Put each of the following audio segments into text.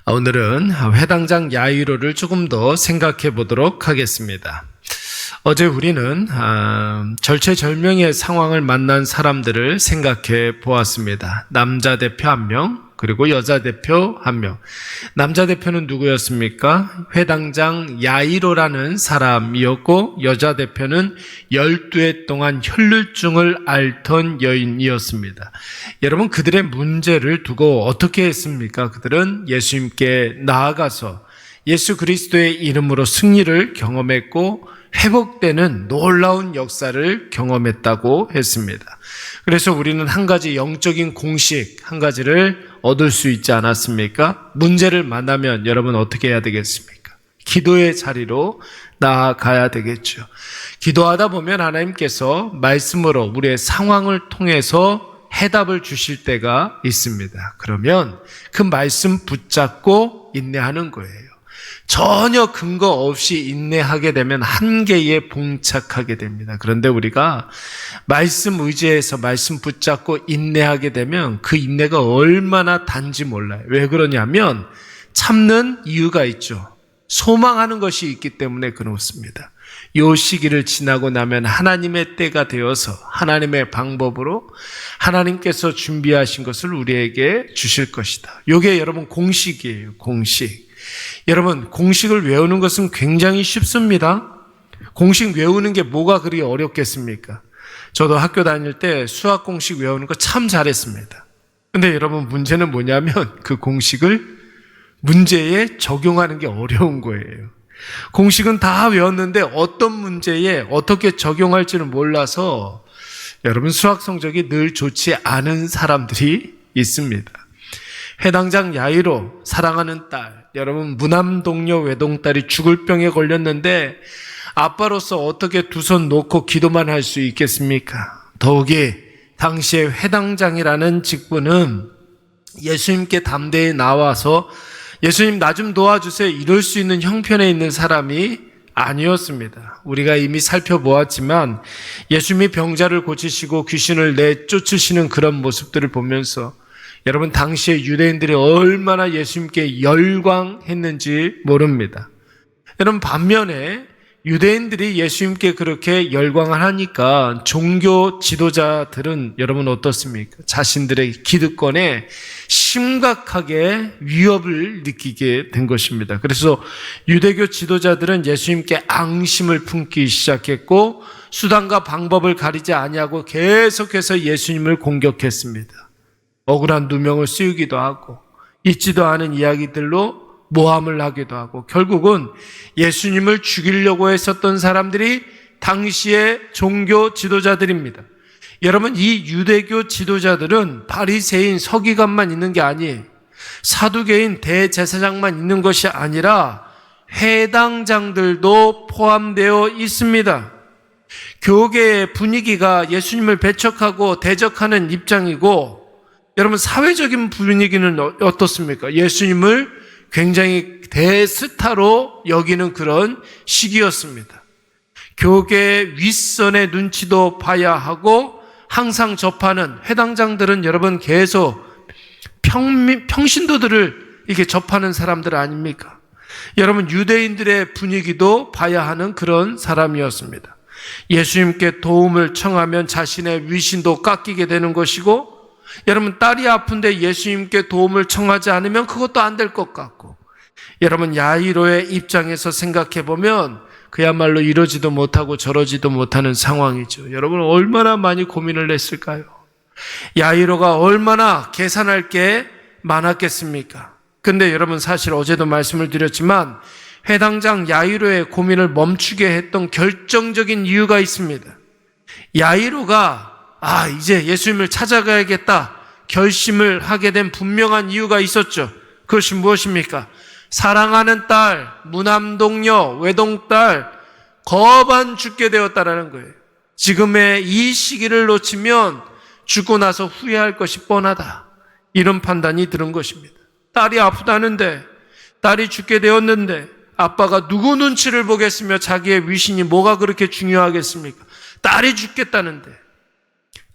오늘은 회당장 야이로를 조금 더 생각해 보도록 하겠습니다. 어제 우리는 절체절명의 상황을 만난 사람들을 생각해 보았습니다. 남자 대표 1명, 그리고 여자 대표 1명. 남자 대표는 누구였습니까? 회당장 야이로라는 사람이었고, 여자 대표는 12해 동안 혈루증을 앓던 여인이었습니다. 여러분, 그들의 문제를 두고 어떻게 했습니까? 그들은 예수님께 나아가서 예수 그리스도의 이름으로 승리를 경험했고 회복되는 놀라운 역사를 경험했다고 했습니다. 그래서 우리는 한 가지 영적인 공식, 한 가지를 얻을 수 있지 않았습니까? 문제를 만나면 여러분 어떻게 해야 되겠습니까? 기도의 자리로 나아가야 되겠죠. 기도하다 보면 하나님께서 말씀으로 우리의 상황을 통해서 해답을 주실 때가 있습니다. 그러면 그 말씀 붙잡고 인내하는 거예요. 전혀 근거 없이 인내하게 되면 한계에 봉착하게 됩니다. 그런데 우리가 말씀 의지해서 말씀 붙잡고 인내하게 되면 그 인내가 얼마나 단지 몰라요. 왜 그러냐면 참는 이유가 있죠. 소망하는 것이 있기 때문에 그렇습니다. 이 시기를 지나고 나면 하나님의 때가 되어서 하나님의 방법으로 하나님께서 준비하신 것을 우리에게 주실 것이다. 이게 여러분 공식이에요. 공식. 여러분, 공식을 외우는 것은 굉장히 쉽습니다. 공식 외우는 게 뭐가 그리 어렵겠습니까? 저도 학교 다닐 때 수학 공식 외우는 거 참 잘했습니다. 근데 여러분, 문제는 뭐냐면 그 공식을 문제에 적용하는 게 어려운 거예요. 공식은 다 외웠는데 어떤 문제에 어떻게 적용할지를 몰라서 여러분 수학 성적이 늘 좋지 않은 사람들이 있습니다. 회당장 야이로, 사랑하는 딸, 여러분 무남동녀 외동딸이 죽을 병에 걸렸는데 아빠로서 어떻게 두 손 놓고 기도만 할 수 있겠습니까? 더욱이 당시에 회당장이라는 직분은 예수님께 담대히 나와서 예수님 나 좀 도와주세요 이럴 수 있는 형편에 있는 사람이 아니었습니다. 우리가 이미 살펴보았지만 예수님이 병자를 고치시고 귀신을 내쫓으시는 그런 모습들을 보면서 여러분 당시에 유대인들이 얼마나 예수님께 열광했는지 모릅니다. 여러분 반면에 유대인들이 예수님께 그렇게 열광을 하니까 종교 지도자들은 여러분 어떻습니까? 자신들의 기득권에 심각하게 위협을 느끼게 된 것입니다. 그래서 유대교 지도자들은 예수님께 앙심을 품기 시작했고 수단과 방법을 가리지 아니하고 계속해서 예수님을 공격했습니다. 억울한 누명을 씌우기도 하고 있지도 않은 이야기들로 모함을 하기도 하고 결국은 예수님을 죽이려고 했었던 사람들이 당시의 종교 지도자들입니다. 여러분 이 유대교 지도자들은 바리새인 서기관만 있는 게 아니에요. 사두개인 대제사장만 있는 것이 아니라 회당장들도 포함되어 있습니다. 교계의 분위기가 예수님을 배척하고 대적하는 입장이고 여러분 사회적인 분위기는 어떻습니까? 예수님을 굉장히 대스타로 여기는 그런 시기였습니다. 교계 윗선의 눈치도 봐야 하고 항상 접하는 회당장들은 여러분 계속 평신도들을 이렇게 접하는 사람들 아닙니까? 여러분 유대인들의 분위기도 봐야 하는 그런 사람이었습니다. 예수님께 도움을 청하면 자신의 위신도 깎이게 되는 것이고 여러분 딸이 아픈데 예수님께 도움을 청하지 않으면 그것도 안 될 것 같고 여러분 야이로의 입장에서 생각해 보면 그야말로 이러지도 못하고 저러지도 못하는 상황이죠. 여러분 얼마나 많이 고민을 했을까요? 야이로가 얼마나 계산할 게 많았겠습니까? 근데 여러분 사실 어제도 말씀을 드렸지만 회당장 야이로의 고민을 멈추게 했던 결정적인 이유가 있습니다. 야이로가 이제 예수님을 찾아가야겠다 결심을 하게 된 분명한 이유가 있었죠. 그것이 무엇입니까? 사랑하는 딸, 무남동녀, 외동딸 거반 죽게 되었다라는 거예요. 지금의 이 시기를 놓치면 죽고 나서 후회할 것이 뻔하다. 이런 판단이 들은 것입니다. 딸이 아프다는데 딸이 죽게 되었는데 아빠가 누구 눈치를 보겠으며 자기의 위신이 뭐가 그렇게 중요하겠습니까? 딸이 죽겠다는데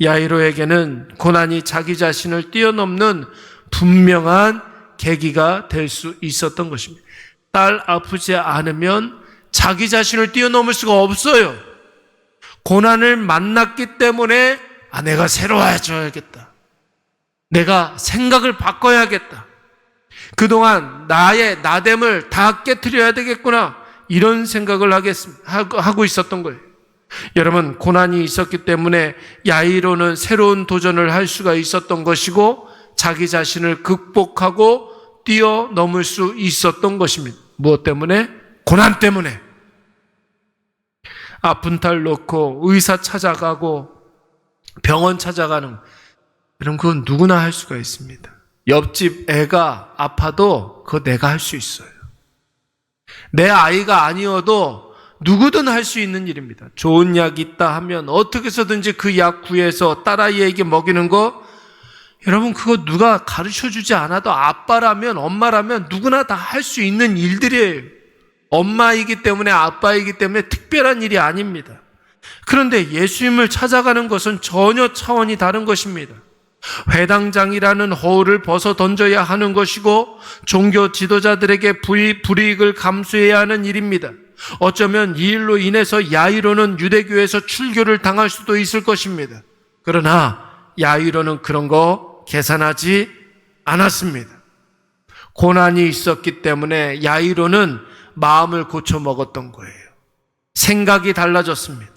야이로에게는 고난이 자기 자신을 뛰어넘는 분명한 계기가 될 수 있었던 것입니다. 딸 아프지 않으면 자기 자신을 뛰어넘을 수가 없어요. 고난을 만났기 때문에 내가 새로워져야겠다. 내가 생각을 바꿔야겠다. 그동안 나의 나됨을 다 깨트려야 되겠구나. 이런 생각을 하고 있었던 거예요. 여러분, 고난이 있었기 때문에 야이로는 새로운 도전을 할 수가 있었던 것이고 자기 자신을 극복하고 뛰어넘을 수 있었던 것입니다. 무엇 때문에? 고난 때문에. 아픈 딸 놓고 의사 찾아가고 병원 찾아가는, 여러분, 그건 누구나 할 수가 있습니다. 옆집 애가 아파도 그거 내가 할 수 있어요. 내 아이가 아니어도 누구든 할 수 있는 일입니다. 좋은 약 있다 하면 어떻게 해서든지 그 약 구해서 딸아이에게 먹이는 거, 여러분, 그거 누가 가르쳐주지 않아도 아빠라면, 엄마라면 누구나 다 할 수 있는 일들이에요. 엄마이기 때문에, 아빠이기 때문에 특별한 일이 아닙니다. 그런데 예수님을 찾아가는 것은 전혀 차원이 다른 것입니다. 회당장이라는 허울을 벗어 던져야 하는 것이고 종교 지도자들에게 불이익을 감수해야 하는 일입니다. 어쩌면 이 일로 인해서 야이로는 유대교에서 출교를 당할 수도 있을 것입니다. 그러나 야이로는 그런 거 계산하지 않았습니다. 고난이 있었기 때문에 야이로는 마음을 고쳐 먹었던 거예요. 생각이 달라졌습니다.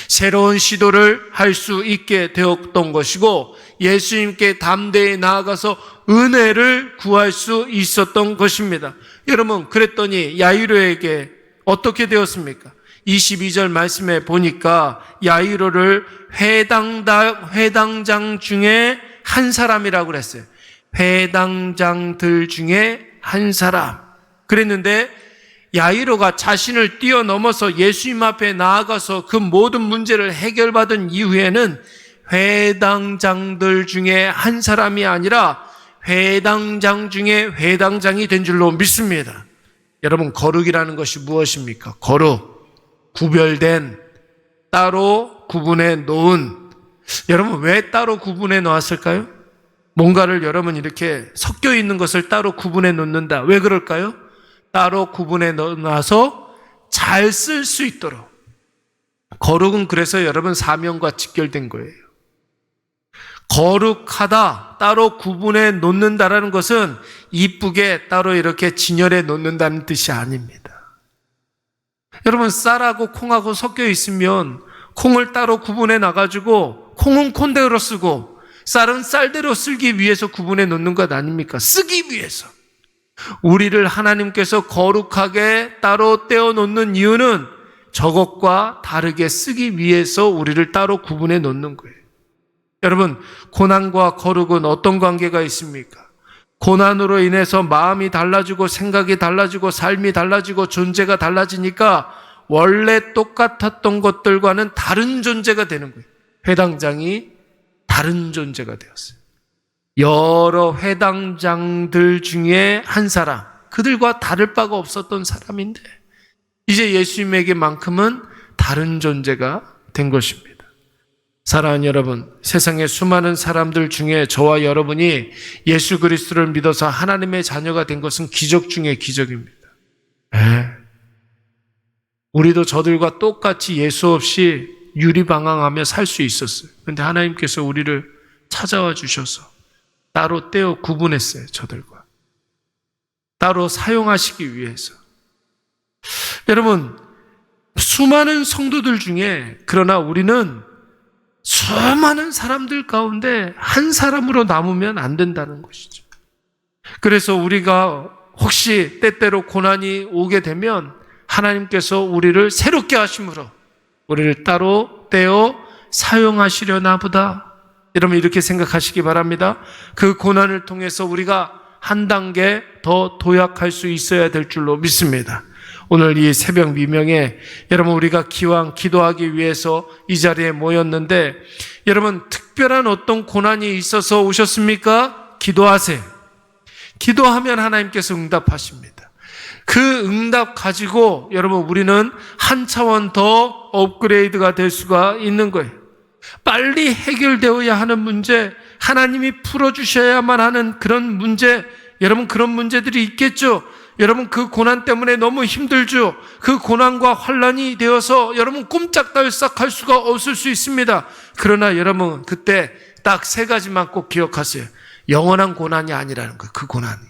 새로운 시도를 할 수 있게 되었던 것이고 예수님께 담대히 나아가서 은혜를 구할 수 있었던 것입니다. 여러분, 그랬더니 야이로에게 어떻게 되었습니까? 22절 말씀에 보니까 야이로를 회당장 중에 한 사람이라고 그랬어요. 회당장들 중에 한 사람. 그랬는데 야이로가 자신을 뛰어넘어서 예수님 앞에 나아가서 그 모든 문제를 해결받은 이후에는 회당장들 중에 한 사람이 아니라 회당장 중에 회당장이 된 줄로 믿습니다. 여러분, 거룩이라는 것이 무엇입니까? 거룩, 구별된, 따로 구분해 놓은. 여러분, 왜 따로 구분해 놓았을까요? 뭔가를 여러분 이렇게 섞여 있는 것을 따로 구분해 놓는다. 왜 그럴까요? 따로 구분해 놔서 잘 쓸 수 있도록. 거룩은 그래서 여러분 사명과 직결된 거예요. 거룩하다, 따로 구분해 놓는다라는 것은 이쁘게 따로 이렇게 진열해 놓는다는 뜻이 아닙니다. 여러분, 쌀하고 콩하고 섞여 있으면 콩을 따로 구분해 놔가지고 콩은 콩대로 쓰고 쌀은 쌀대로 쓰기 위해서 구분해 놓는 것 아닙니까? 쓰기 위해서. 우리를 하나님께서 거룩하게 따로 떼어 놓는 이유는 저것과 다르게 쓰기 위해서 우리를 따로 구분해 놓는 거예요. 여러분, 고난과 거룩은 어떤 관계가 있습니까? 고난으로 인해서 마음이 달라지고 생각이 달라지고 삶이 달라지고 존재가 달라지니까 원래 똑같았던 것들과는 다른 존재가 되는 거예요. 회당장이 다른 존재가 되었어요. 여러 회당장들 중에 한 사람, 그들과 다를 바가 없었던 사람인데 이제 예수님에게만큼은 다른 존재가 된 것입니다. 사랑하는 여러분, 세상의 수많은 사람들 중에 저와 여러분이 예수 그리스도를 믿어서 하나님의 자녀가 된 것은 기적 중에 기적입니다. 우리도 저들과 똑같이 예수 없이 유리방황하며 살 수 있었어요. 그런데 하나님께서 우리를 찾아와 주셔서 따로 떼어 구분했어요. 저들과 따로 사용하시기 위해서. 여러분, 수많은 성도들 중에 그러나 우리는 수많은 사람들 가운데 한 사람으로 남으면 안 된다는 것이죠. 그래서 우리가 혹시 때때로 고난이 오게 되면 하나님께서 우리를 새롭게 하심으로 우리를 따로 떼어 사용하시려나 보다. 여러분, 이렇게 생각하시기 바랍니다. 그 고난을 통해서 우리가 한 단계 더 도약할 수 있어야 될 줄로 믿습니다. 오늘 이 새벽 미명에 여러분, 우리가 기왕 기도하기 위해서 이 자리에 모였는데 여러분, 특별한 어떤 고난이 있어서 오셨습니까? 기도하세요. 기도하면 하나님께서 응답하십니다. 그 응답 가지고 여러분, 우리는 한 차원 더 업그레이드가 될 수가 있는 거예요. 빨리 해결되어야 하는 문제, 하나님이 풀어주셔야만 하는 그런 문제, 여러분 그런 문제들이 있겠죠. 여러분 그 고난 때문에 너무 힘들죠. 그 고난과 환난이 되어서 여러분 꼼짝달싹 할 수가 없을 수 있습니다. 그러나 여러분 그때 딱 세 가지만 꼭 기억하세요. 영원한 고난이 아니라는 거예요. 그 고난이.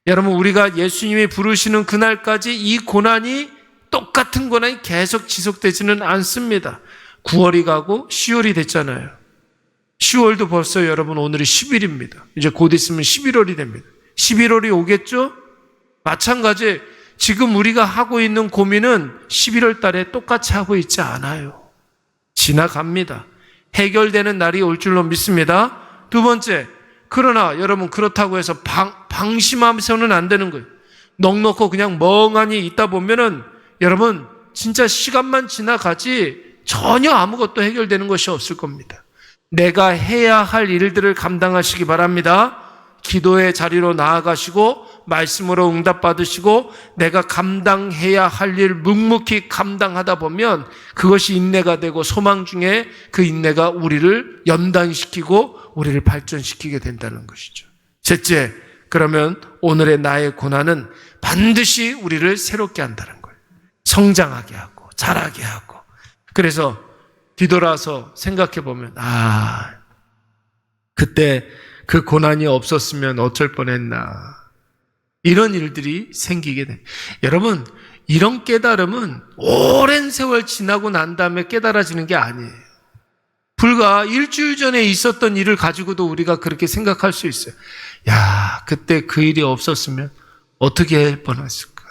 여러분 우리가 예수님이 부르시는 그날까지 이 고난이 똑같은 고난이 계속 지속되지는 않습니다. 9월이 가고 10월이 됐잖아요. 10월도 벌써 여러분 오늘이 10일입니다. 이제 곧 있으면 11월이 됩니다. 11월이 오겠죠? 마찬가지 지금 우리가 하고 있는 고민은 11월 달에 똑같이 하고 있지 않아요. 지나갑니다. 해결되는 날이 올 줄로 믿습니다. 두 번째, 그러나 여러분 그렇다고 해서 방심하면서는 안 되는 거예요. 넋놓고 그냥 멍하니 있다 보면은 여러분 진짜 시간만 지나가지 전혀 아무것도 해결되는 것이 없을 겁니다. 내가 해야 할 일들을 감당하시기 바랍니다. 기도의 자리로 나아가시고 말씀으로 응답받으시고 내가 감당해야 할 일 묵묵히 감당하다 보면 그것이 인내가 되고 소망 중에 그 인내가 우리를 연단시키고 우리를 발전시키게 된다는 것이죠. 셋째, 그러면 오늘의 나의 고난은 반드시 우리를 새롭게 한다는 거예요. 성장하게 하고 자라게 하고. 그래서 뒤돌아서 생각해 보면 그때 그 고난이 없었으면 어쩔 뻔했나. 이런 일들이 생기게 돼. 여러분, 이런 깨달음은 오랜 세월 지나고 난 다음에 깨달아지는 게 아니에요. 불과 일주일 전에 있었던 일을 가지고도 우리가 그렇게 생각할 수 있어요. 야, 그때 그 일이 없었으면 어떻게 할 뻔했을까.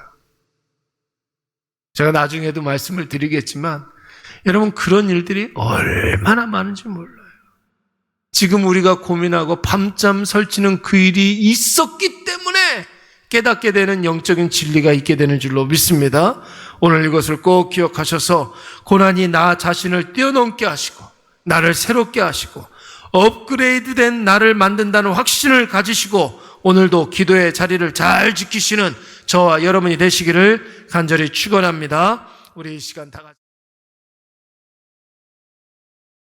제가 나중에도 말씀을 드리겠지만 여러분 그런 일들이 얼마나 많은지 몰라요. 지금 우리가 고민하고 밤잠 설치는 그 일이 있었기 때문에 깨닫게 되는 영적인 진리가 있게 되는 줄로 믿습니다. 오늘 이것을 꼭 기억하셔서 고난이 나 자신을 뛰어넘게 하시고 나를 새롭게 하시고 업그레이드된 나를 만든다는 확신을 가지시고 오늘도 기도의 자리를 잘 지키시는 저와 여러분이 되시기를 간절히 축원합니다. 우리 이 시간 다 같이